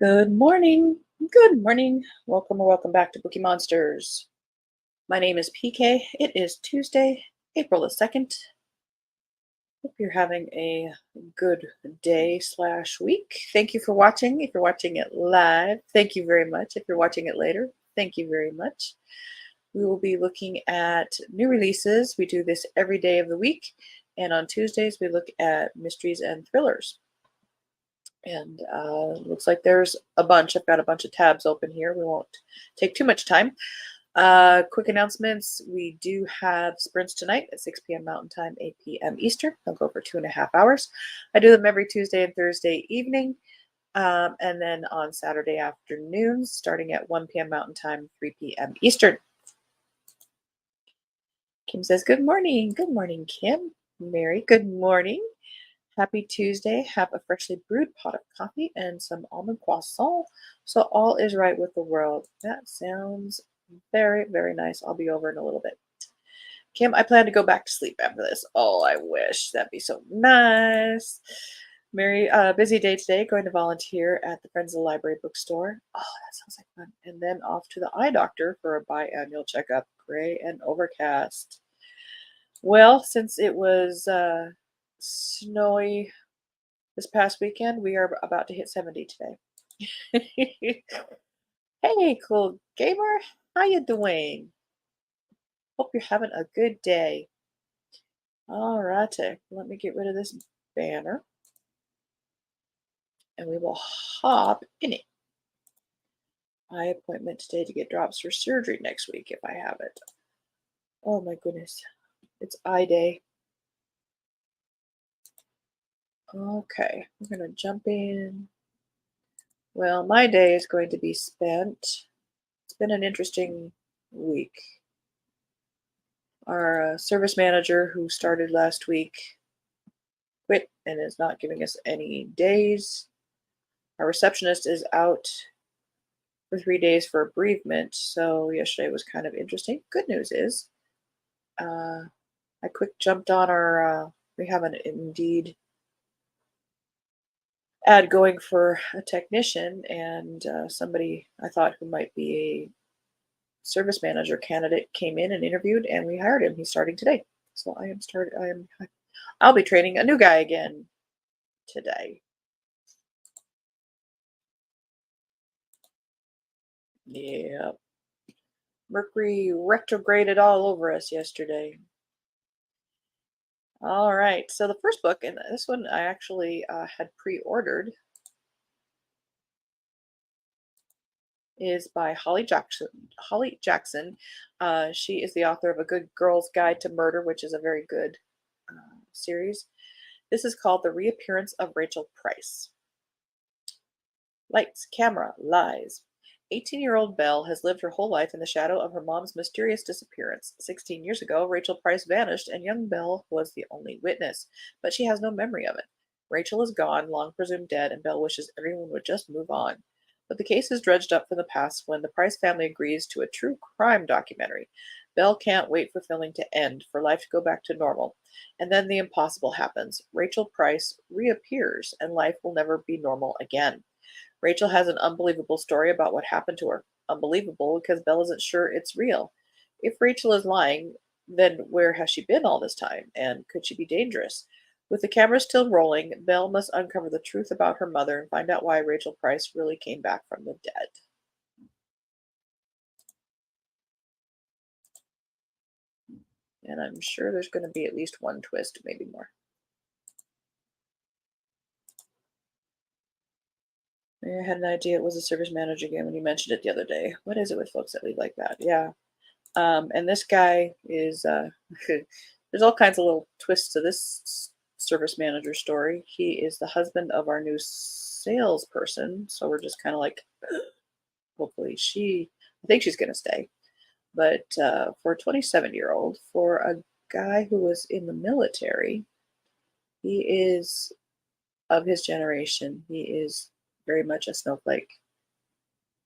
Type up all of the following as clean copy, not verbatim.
Good morning. Good morning. Welcome or welcome back to Bookeemonsters. My name is PK. It is Tuesday, April the 2nd. Hope you're having a good day slash week. Thank you for watching. If you're watching it live, thank you very much. If you're watching it later, thank you very much. We will be looking at new releases. We do this every day of the week. And on Tuesdays, we look at mysteries and thrillers. And looks like there's a bunch. I've got a bunch of tabs open here. We won't take too much time. Quick announcements. We do have sprints tonight at 6 p.m. Mountain Time, 8 p.m. Eastern. They'll go for 2.5 hours. I do them every Tuesday and Thursday evening. And then on Saturday afternoons, starting at 1 p.m. Mountain Time, 3 p.m. Eastern. Kim says, good morning. Good morning, Kim. Mary, good morning. Happy Tuesday. Have a freshly brewed pot of coffee and some almond croissant. So all is right with the world. That sounds very, very nice. I'll be over in a little bit. Kim, I plan to go back to sleep after this. Oh, I wish. That'd be so nice. Mary, busy day today, going to volunteer at the Friends of the Library bookstore. Oh, that sounds like fun. And then off to the eye doctor for a biannual checkup. Gray and overcast. Well, since it was snowy this past weekend, we are about to hit 70 today. Hey, cool gamer, how you doing? Hope you're having a good day. All righty, let me get rid of this banner, and we will hop in it. Eye appointment today to get drops for surgery next week if I have it. Oh my goodness, it's eye day. Okay, we're gonna jump in. Well, my day is going to be spent. It's been an interesting week. Our service manager, who started last week, quit and is not giving us any days. Our receptionist is out for 3 days for bereavement, so yesterday was kind of interesting. Good news is, I quick jumped on our, we have an Indeed ad going for a technician, and somebody I thought who might be a service manager candidate came in and interviewed, and we hired him. He's starting today. So I'll be training a new guy again today. Yeah. Mercury retrograded all over us yesterday. All right. So the first book, and this one I actually had pre-ordered, is by Holly Jackson. Holly Jackson. She is the author of A Good Girl's Guide to Murder, which is a very good series. This is called The Reappearance of Rachel Price. Lights, camera, lies. 18-year-old Belle has lived her whole life in the shadow of her mom's mysterious disappearance. 16 years ago, Rachel Price vanished, and young Belle was the only witness, but she has no memory of it. Rachel is gone, long presumed dead, and Belle wishes everyone would just move on. But the case is dredged up from the past when the Price family agrees to a true crime documentary. Belle can't wait for filming to end, for life to go back to normal. And then the impossible happens. Rachel Price reappears, and life will never be normal again. Rachel has an unbelievable story about what happened to her. Unbelievable because Belle isn't sure it's real. If Rachel is lying, then where has she been all this time? And could she be dangerous? With the camera still rolling, Belle must uncover the truth about her mother and find out why Rachel Price really came back from the dead. And I'm sure there's going to be at least one twist, maybe more. I had an idea it was a service manager game when you mentioned it the other day. What is it with folks that leave like that? Yeah. And this guy is, there's all kinds of little twists to this service manager story. He is the husband of our new salesperson. So we're just kind of like, hopefully I think she's going to stay. But for a 27-year-old, for a guy who was in the military, he is of his generation. He is very much a snowflake.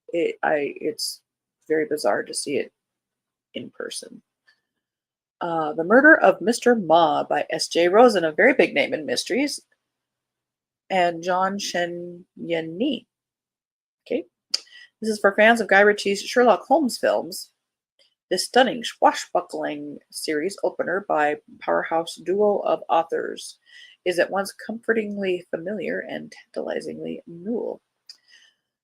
It's very bizarre to see it in person. The Murder of Mr. Ma by S.J. Rosen, a very big name in mysteries, and John Shenyani. Okay. This is for fans of Guy Ritchie's Sherlock Holmes films. This stunning swashbuckling series opener by powerhouse duo of authors is at once comfortingly familiar and tantalizingly new.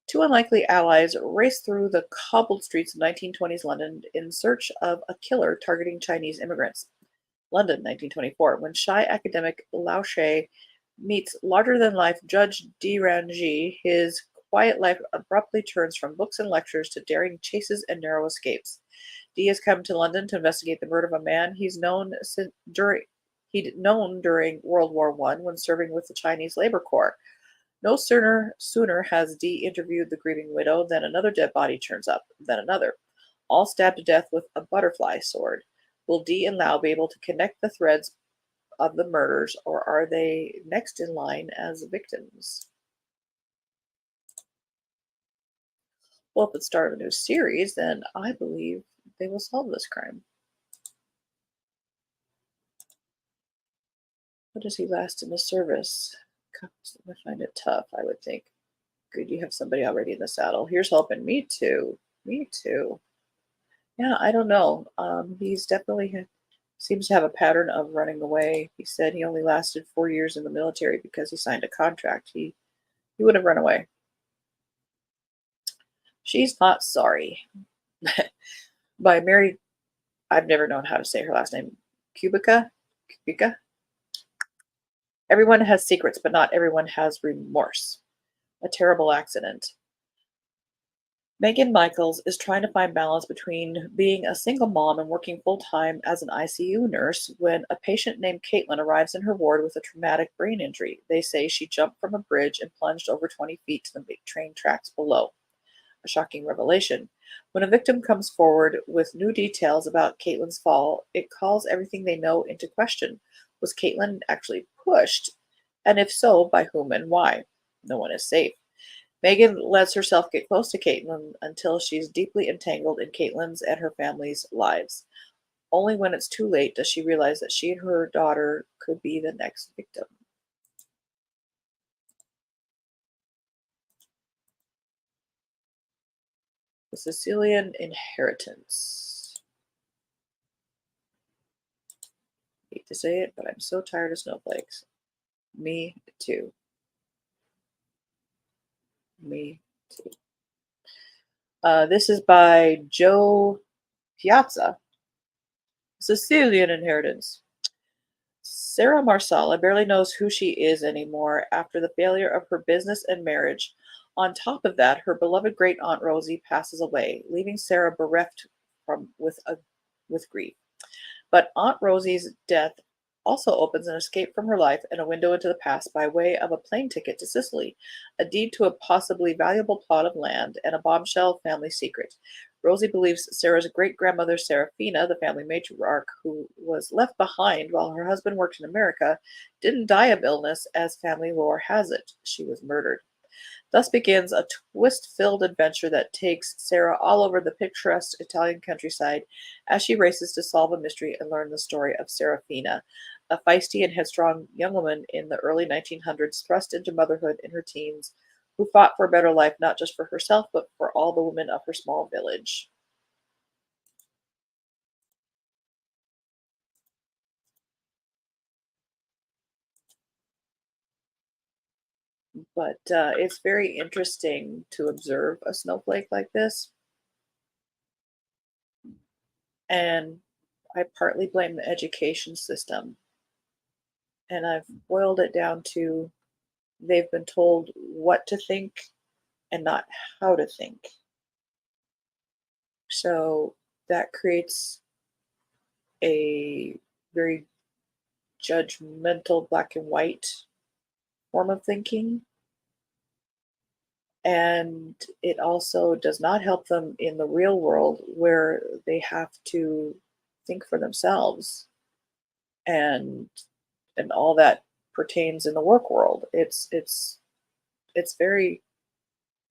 Two unlikely allies race through the cobbled streets of 1920s London in search of a killer targeting Chinese immigrants. London, 1924, when shy academic Lao She meets larger-than-life Judge de Ranji, his quiet life abruptly turns from books and lectures to daring chases and narrow escapes. Dee has come to London to investigate the murder of a man he'd known during World War I when serving with the Chinese Labor Corps. No sooner has Dee interviewed the grieving widow than another dead body turns up, then another, all stabbed to death with a butterfly sword. Will Dee and Lau be able to connect the threads of the murders, or are they next in line as victims? Well, if it's the start of a new series, then I believe they will solve this crime. What does he last in the service? Couples that would find it tough, I would think. Good, you have somebody already in the saddle. Here's hoping. Me too. Me too. Yeah, I don't know. He's definitely seems to have a pattern of running away. He said he only lasted 4 years in the military because he signed a contract. He would have run away. She's Not Sorry. By Mary, I've never known how to say her last name. Kubica? Everyone has secrets, but not everyone has remorse. A terrible accident. Megan Michaels is trying to find balance between being a single mom and working full-time as an ICU nurse when a patient named Caitlin arrives in her ward with a traumatic brain injury. They say she jumped from a bridge and plunged over 20 feet to the train tracks below. A shocking revelation. When a victim comes forward with new details about Caitlin's fall, it calls everything they know into question. Was Caitlin actually pushed? And if so, by whom and why? No one is safe. Megan lets herself get close to Caitlin until she's deeply entangled in Caitlin's and her family's lives. Only when it's too late does she realize that she and her daughter could be the next victim. The Sicilian Inheritance. I hate to say it, but I'm so tired of snowflakes. Me too. Me too. This is by Joe Piazza. Sicilian Inheritance. Sarah Marsala barely knows who she is anymore after the failure of her business and marriage. On top of that, her beloved great aunt Rosie passes away, leaving Sarah bereft with grief. But Aunt Rosie's death also opens an escape from her life and a window into the past by way of a plane ticket to Sicily, a deed to a possibly valuable plot of land, and a bombshell family secret. Rosie believes Sarah's great-grandmother Serafina, the family matriarch who was left behind while her husband worked in America, didn't die of illness as family lore has it. She was murdered. Thus begins a twist-filled adventure that takes Sarah all over the picturesque Italian countryside as she races to solve a mystery and learn the story of Serafina, a feisty and headstrong young woman in the early 1900s thrust into motherhood in her teens, who fought for a better life not just for herself but for all the women of her small village. But it's very interesting to observe a snowflake like this. And I partly blame the education system. And I've boiled it down to they've been told what to think and not how to think. So that creates a very judgmental black and white form of thinking. And it also does not help them in the real world where they have to think for themselves and all that pertains in the work world. It's very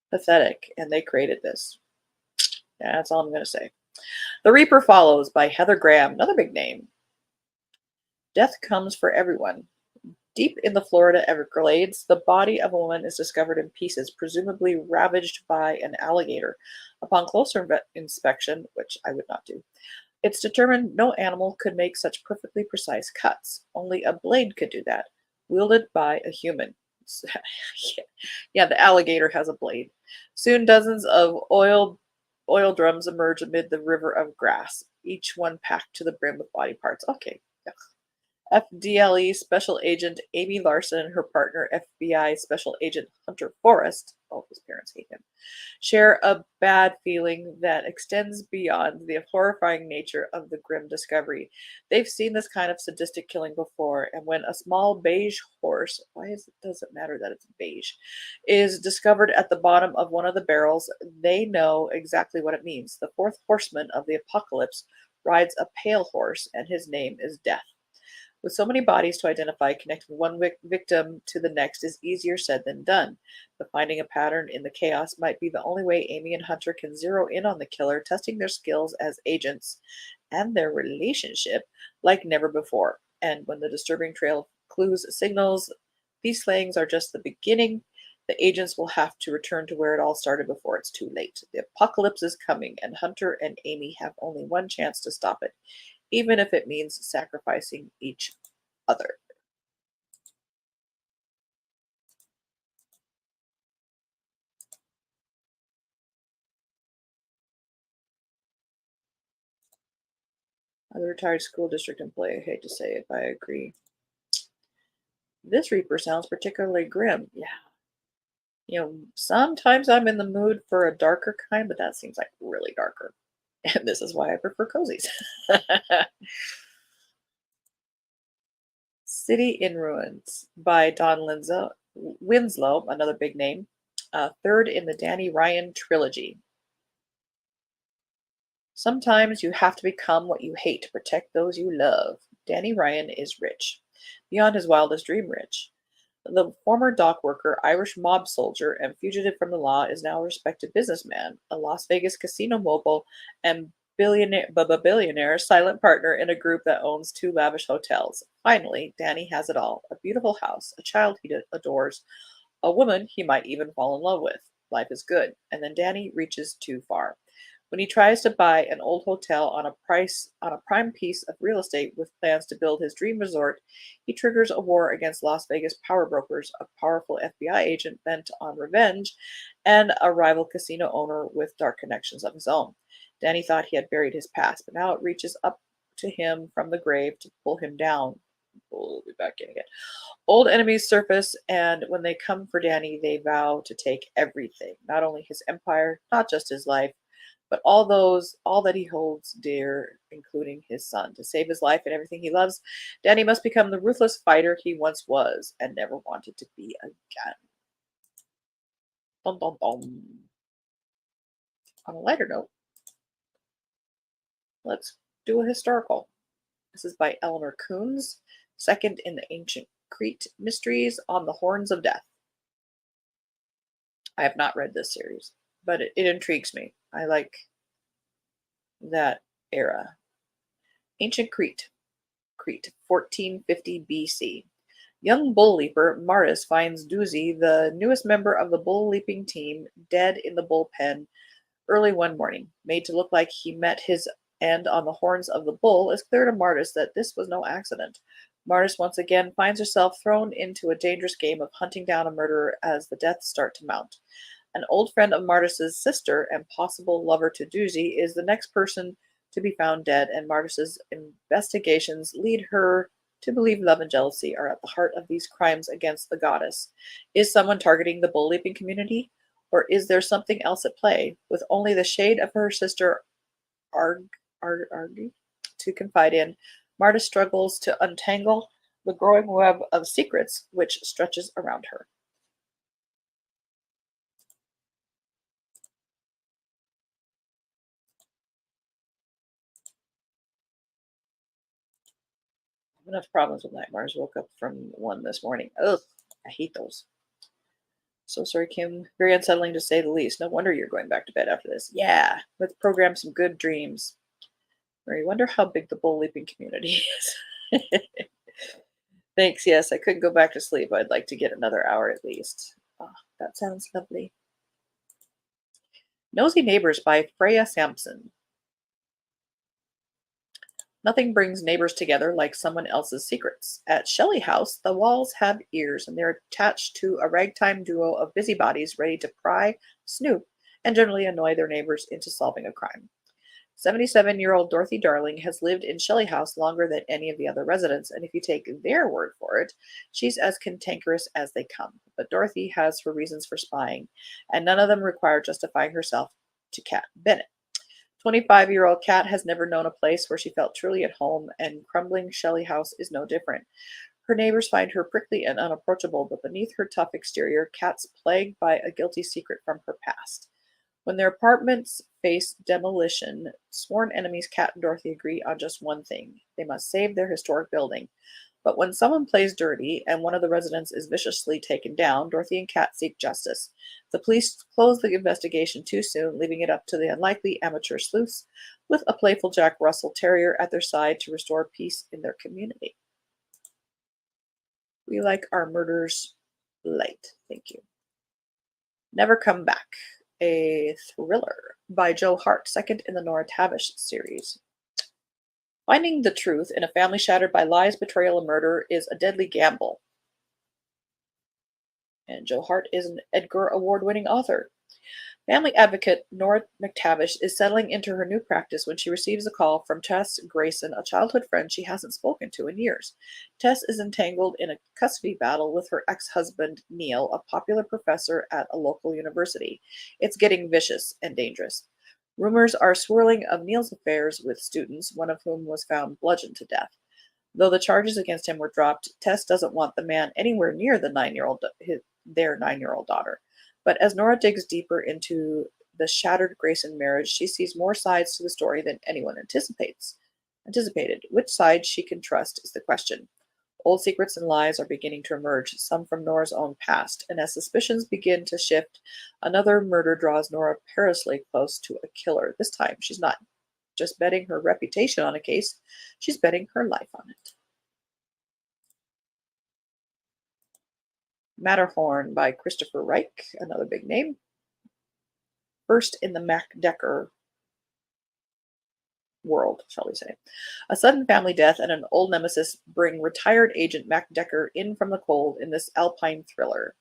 pathetic, and they created this. Yeah, that's all I'm going to say. The Reaper Follows by Heather Graham, another big name. Death comes for everyone. Deep in the Florida Everglades, the body of a woman is discovered in pieces, presumably ravaged by an alligator. Upon closer inspection, which I would not do, it's determined no animal could make such perfectly precise cuts. Only a blade could do that, wielded by a human. Yeah, the alligator has a blade. Soon dozens of oil drums emerge amid the river of grass, each one packed to the brim with body parts. Okay. Yeah. FDLE Special Agent Amy Larson and her partner FBI Special Agent Hunter Forrest, all his parents hate him, share a bad feeling that extends beyond the horrifying nature of the grim discovery. They've seen this kind of sadistic killing before, and when a small beige horse, does it matter that it's beige, is discovered at the bottom of one of the barrels, they know exactly what it means. The fourth horseman of the apocalypse rides a pale horse, and his name is Death. With so many bodies to identify, connecting one victim to the next is easier said than done. But finding a pattern in the chaos might be the only way Amy and Hunter can zero in on the killer, testing their skills as agents and their relationship like never before. And when the disturbing trail of clues signals these slayings are just the beginning, the agents will have to return to where it all started before it's too late. The apocalypse is coming, and Hunter and Amy have only one chance to stop it, even if it means sacrificing each other. Other retired school district employee, I hate to say it, but I agree. This Reaper sounds particularly grim. Yeah. Sometimes I'm in the mood for a darker kind, but that seems like really darker. And this is why I prefer cozies. City in Ruins by Winslow, another big name, third in the Danny Ryan trilogy. Sometimes you have to become what you hate to protect those you love. Danny Ryan is rich, beyond his wildest dream rich. The former dock worker, Irish mob soldier, and fugitive from the law is now a respected businessman, a Las Vegas casino mogul, and billionaire silent partner in a group that owns two lavish hotels. Finally, Danny has it all: a beautiful house, a child he adores, a woman he might even fall in love with. Life is good. And then Danny reaches too far. When he tries to buy an old hotel on a prime piece of real estate with plans to build his dream resort, he triggers a war against Las Vegas power brokers, a powerful FBI agent bent on revenge, and a rival casino owner with dark connections of his own. Danny thought he had buried his past, but now it reaches up to him from the grave to pull him down. We'll be back in again. Old enemies surface, and when they come for Danny, they vow to take everything, not only his empire, not just his life, but all that he holds dear, including his son. To save his life and everything he loves, Danny must become the ruthless fighter he once was and never wanted to be again. Dum, dum, dum. On a lighter note, let's do a historical. This is by Eleanor Coons, second in the Ancient Crete Mysteries on the Horns of Death. I have not read this series, but it intrigues me. I like that era. Ancient Crete, 1450 BC. Young bull leaper Maris finds Doozy, the newest member of the bull leaping team, dead in the bullpen early one morning. Made to look like he met his end on the horns of the bull, it's clear to Martis that this was no accident. Martis once again finds herself thrown into a dangerous game of hunting down a murderer as the deaths start to mount. An old friend of Martis's sister and possible lover to Doozy is the next person to be found dead, and Martis's investigations lead her to believe love and jealousy are at the heart of these crimes against the goddess. Is someone targeting the bull leaping community? Or is there something else at play? With only the shade of her sister Argy to confide in, Marta struggles to untangle the growing web of secrets which stretches around her. I have enough problems with nightmares. Woke up from one this morning. Ugh, I hate those. So sorry, Kim. Very unsettling to say the least. No wonder you're going back to bed after this. Yeah, let's program some good dreams. Or you wonder how big the bull leaping community is. Thanks. Yes, I couldn't go back to sleep. I'd like to get another hour at least. Ah, that sounds lovely. Nosy Neighbors by Freya Sampson. Nothing brings neighbors together like someone else's secrets. At Shelley House, the walls have ears, and they're attached to a ragtime duo of busybodies ready to pry, snoop, and generally annoy their neighbors into solving a crime. 77-year-old Dorothy Darling has lived in Shelley House longer than any of the other residents, and if you take their word for it, she's as cantankerous as they come. But Dorothy has her reasons for spying, and none of them require justifying herself to Cat Bennett. 25-year-old Cat has never known a place where she felt truly at home, and crumbling Shelley House is no different. Her neighbors find her prickly and unapproachable, but beneath her tough exterior, Cat's plagued by a guilty secret from her past. When their apartments face demolition, sworn enemies Cat and Dorothy agree on just one thing: they must save their historic building. But when someone plays dirty and one of the residents is viciously taken down, Dorothy and Cat seek justice. The police close the investigation too soon, leaving it up to the unlikely amateur sleuths with a playful Jack Russell Terrier at their side to restore peace in their community. We like our murders light. Thank you. Never Come Back, a thriller by Joe Hart, second in the Nora Tavish series. Finding the truth in a family shattered by lies, betrayal, and murder is a deadly gamble. And Joe Hart is an Edgar Award-winning author. Family advocate Nora McTavish is settling into her new practice when she receives a call from Tess Grayson, a childhood friend she hasn't spoken to in years. Tess is entangled in a custody battle with her ex-husband, Neil, a popular professor at a local university. It's getting vicious and dangerous. Rumors are swirling of Neil's affairs with students, one of whom was found bludgeoned to death. Though the charges against him were dropped, Tess doesn't want the man anywhere near their 9-year-old daughter. But as Nora digs deeper into the shattered Grayson marriage, she sees more sides to the story than anyone anticipated. Which side she can trust is the question. Old secrets and lies are beginning to emerge, some from Nora's own past, and as suspicions begin to shift, another murder draws Nora perilously close to a killer. This time, she's not just betting her reputation on a case, she's betting her life on it. Matterhorn by Christopher Reich, another big name. First in the Mac Decker world, shall we say. A sudden family death and an old nemesis bring retired agent Mac Decker in from the cold in this alpine thriller.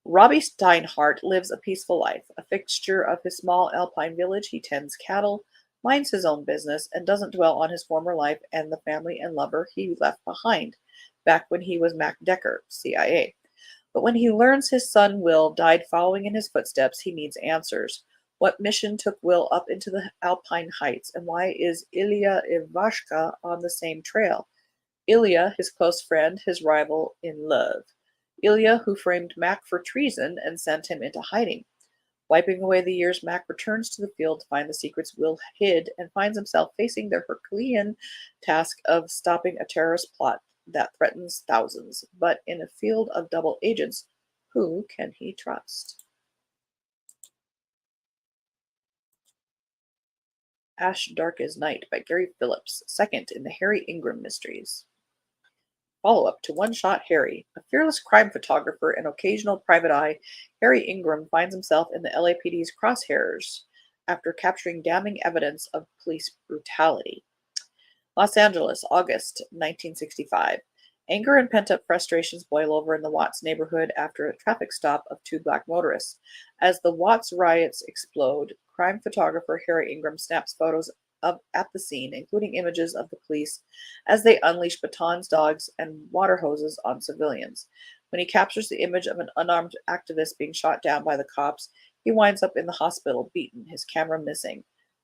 Robbie Steinhardt lives a peaceful life. A fixture of his small alpine village, he tends cattle, minds his own business, and doesn't dwell on his former life and the family and lover he left behind, back when he was Mac Decker, CIA. But when he learns his son Will died following in his footsteps, he needs answers. What mission took Will up into the Alpine Heights, and why is Ilya Ivashka on the same trail? Ilya, his close friend, his rival in love. Ilya, who framed Mac for treason and sent him into hiding. Wiping away the years, Mac returns to the field to find the secrets Will hid and finds himself facing the Herculean task of stopping a terrorist plot that threatens thousands. But in a field of double agents, who can he trust? Ash Dark as Night by Gary Phillips, second in the Harry Ingram mysteries. Follow-up to One Shot Harry. A fearless crime photographer and occasional private eye, Harry Ingram finds himself in the LAPD's crosshairs after capturing damning evidence of police brutality. Los Angeles, August 1965. Anger and pent-up frustrations boil over in the Watts neighborhood after a traffic stop of two black motorists. As the Watts riots explode, crime photographer Harry Ingram snaps photos at the scene, including images of the police as they unleash batons, dogs, and water hoses on civilians. When he captures the image of an unarmed activist being shot down by the cops, he winds up in the hospital, beaten, his camera missing.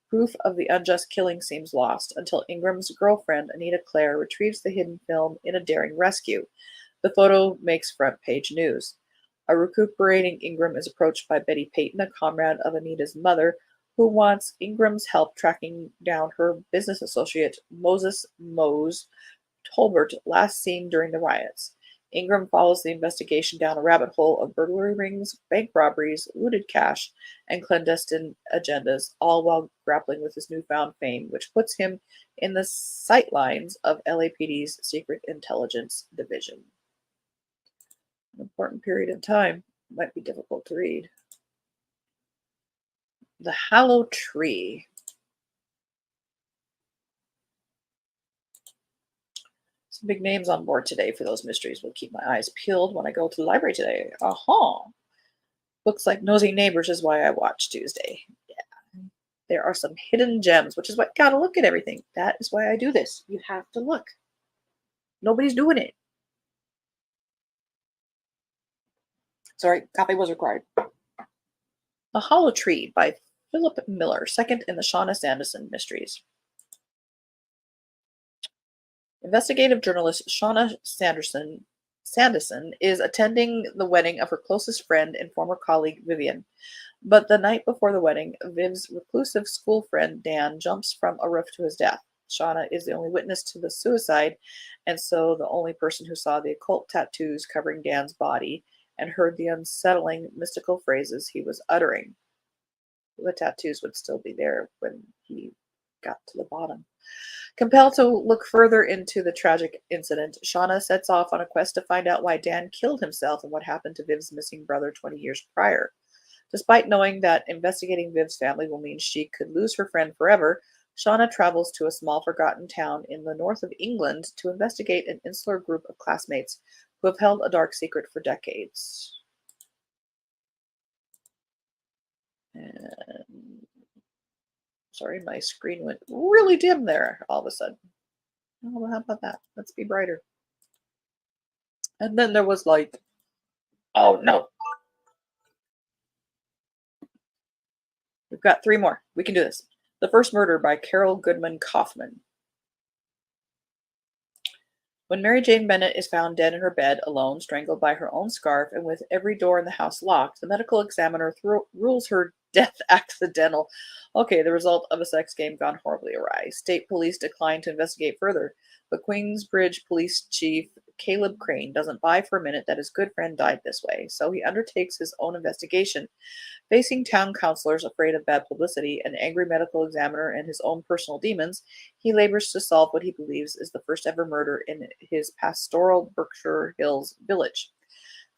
Proof of the unjust killing seems lost until Ingram's girlfriend, Anita Clare, retrieves the hidden film in a daring rescue. The photo makes front-page news. A recuperating Ingram is approached by Betty Payton, a comrade of Anita's mother, who wants Ingram's help tracking down her business associate, Moses Mose Tolbert, last seen during the riots. Ingram follows the investigation down a rabbit hole of burglary rings, bank robberies, looted cash, and clandestine agendas, all while grappling with his newfound fame, which puts him in the sightlines of LAPD's Secret Intelligence Division. An important period in time. Might be difficult to read. The Hallow Tree. Some big names on board today for those mysteries. Will keep my eyes peeled when I go to the library today. Aha! Books like Nosy Neighbors is why I watch Tuesday. Yeah. There are some hidden gems, which is why gotta look at everything. That is why I do this. You have to look. Nobody's doing it. Sorry, coffee was required. The Hollow Tree by Philip Miller, second in the Shauna Sanderson mysteries. Investigative journalist Shauna Sanderson is attending the wedding of her closest friend and former colleague Vivian. But the night before the wedding, Viv's reclusive school friend Dan jumps from a roof to his death. Shauna is the only witness to the suicide, and so the only person who saw the occult tattoos covering Dan's body and heard the unsettling mystical phrases he was uttering. The tattoos would still be there when he got to the bottom. Compelled to look further into the tragic incident, Shauna sets off on a quest to find out why Dan killed himself and what happened to Viv's missing brother 20 years prior. Despite knowing that investigating Viv's family will mean she could lose her friend forever, Shauna travels to a small forgotten town in the north of England to investigate an insular group of classmates who have held a dark secret for decades. And sorry, my screen went really dim there all of a sudden. Oh, how about that? Let's be brighter. And then there was light. Oh no. We've got 3 more. We can do this. The First Murder by Carol Goodman Kaufman. When Mary Jane Bennett is found dead in her bed, alone, strangled by her own scarf, and with every door in the house locked, the medical examiner rules her death accidental. Okay, the result of a sex game gone horribly awry. State police decline to investigate further, but Queensbridge Police Chief Caleb Crane doesn't buy for a minute that his good friend died this way, so he undertakes his own investigation. Facing town councilors afraid of bad publicity, an angry medical examiner, and his own personal demons, he labors to solve what he believes is the first ever murder in his pastoral Berkshire Hills village.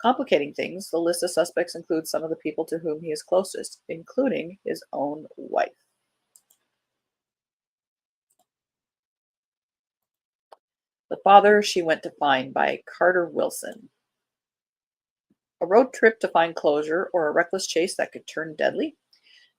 Complicating things, the list of suspects includes some of the people to whom he is closest, including his own wife. The Father She Went to Find by Carter Wilson. A road trip to find closure or a reckless chase that could turn deadly?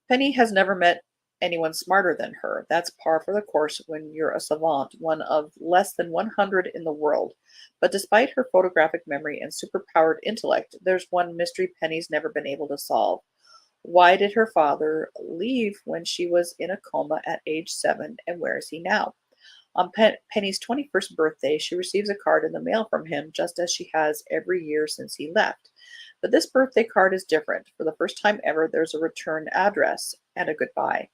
Penny has never met anyone smarter than her. That's par for the course when you're a savant, one of less than 100 in the world. But despite her photographic memory and superpowered intellect, there's one mystery Penny's never been able to solve. Why did her father leave when she was in a coma at age 7, and where is he now? On Penny's 21st birthday, she receives a card in the mail from him, just as she has every year since he left. But this birthday card is different. For the first time ever, there's a return address and a goodbye.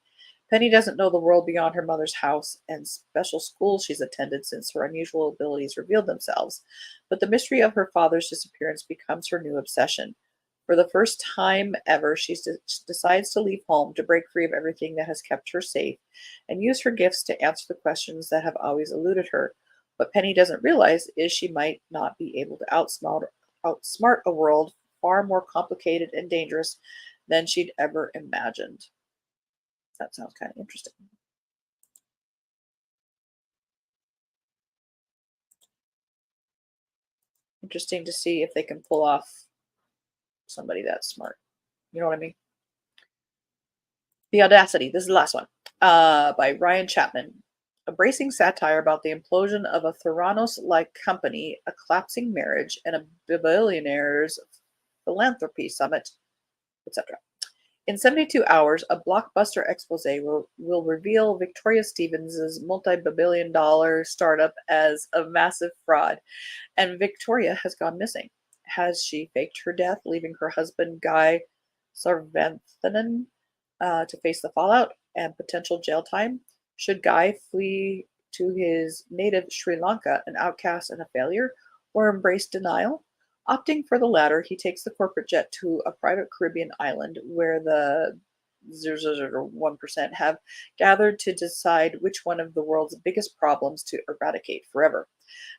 Penny doesn't know the world beyond her mother's house and special schools she's attended since her unusual abilities revealed themselves. But the mystery of her father's disappearance becomes her new obsession. For the first time ever, she decides to leave home to break free of everything that has kept her safe and use her gifts to answer the questions that have always eluded her. What Penny doesn't realize is she might not be able to outsmart a world far more complicated and dangerous than she'd ever imagined. That sounds kind of interesting. Interesting to see if they can pull off somebody that smart. You know what I mean? The Audacity. This is the last one. By Ryan Chapman. A bracing satire about the implosion of a Theranos-like company, a collapsing marriage, and a billionaire's philanthropy summit, etc. In 72 hours, a blockbuster expose will reveal Victoria Stevens' multi-billion-dollar startup as a massive fraud, and Victoria has gone missing. Has she faked her death, leaving her husband Guy Sarvanthanan to face the fallout and potential jail time? Should Guy flee to his native Sri Lanka, an outcast and a failure? or embrace denial? Opting for the latter, he takes the corporate jet to a private Caribbean island where the 1% have gathered to decide which one of the world's biggest problems to eradicate forever.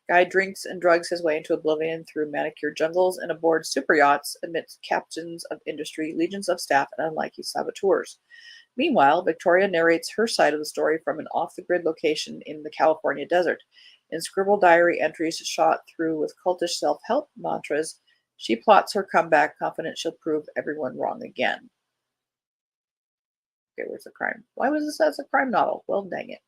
Guy drinks and drugs his way into oblivion through manicured jungles and aboard super yachts amidst captains of industry, legions of staff, and unlikely saboteurs. Meanwhile, Victoria narrates her side of the story from an off the grid location in the California desert. In scribbled diary entries shot through with cultish self help mantras, she plots her comeback, confident she'll prove everyone wrong again. Okay, where's the crime? Why was this as a crime novel? Well, dang it.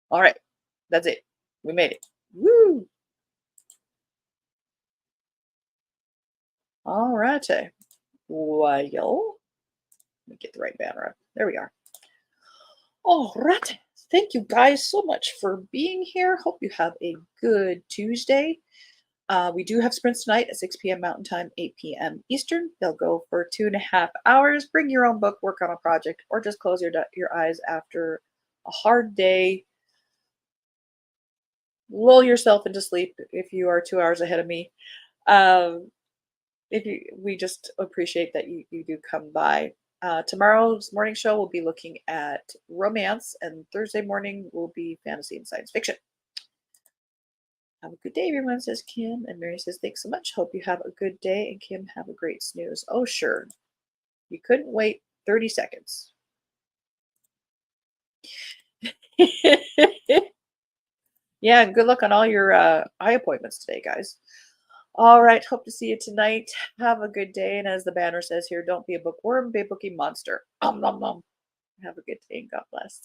All right, that's it. We made it. Woo! All righty. Well, let me get the right banner up. There we are. All right. Thank you guys so much for being here. Hope you have a good Tuesday. We do have sprints tonight at 6 p.m. Mountain Time, 8 p.m. Eastern. They'll go for 2.5 hours. Bring your own book, work on a project, or just close your eyes after a hard day. Lull yourself into sleep if you are 2 hours ahead of me. We just appreciate that you do come by. Tomorrow's morning show will be looking at romance, and Thursday morning will be fantasy and science fiction. Have a good day, everyone, says Kim. And Mary says, thanks so much. Hope you have a good day. And Kim, have a great snooze. Oh, sure. You couldn't wait 30 seconds. Yeah, and good luck on all your eye appointments today, guys. All right, hope to see you tonight. Have a good day. And as the banner says here, don't be a bookworm, be a bookie monster. Nom nom nom. Have a good day and God bless.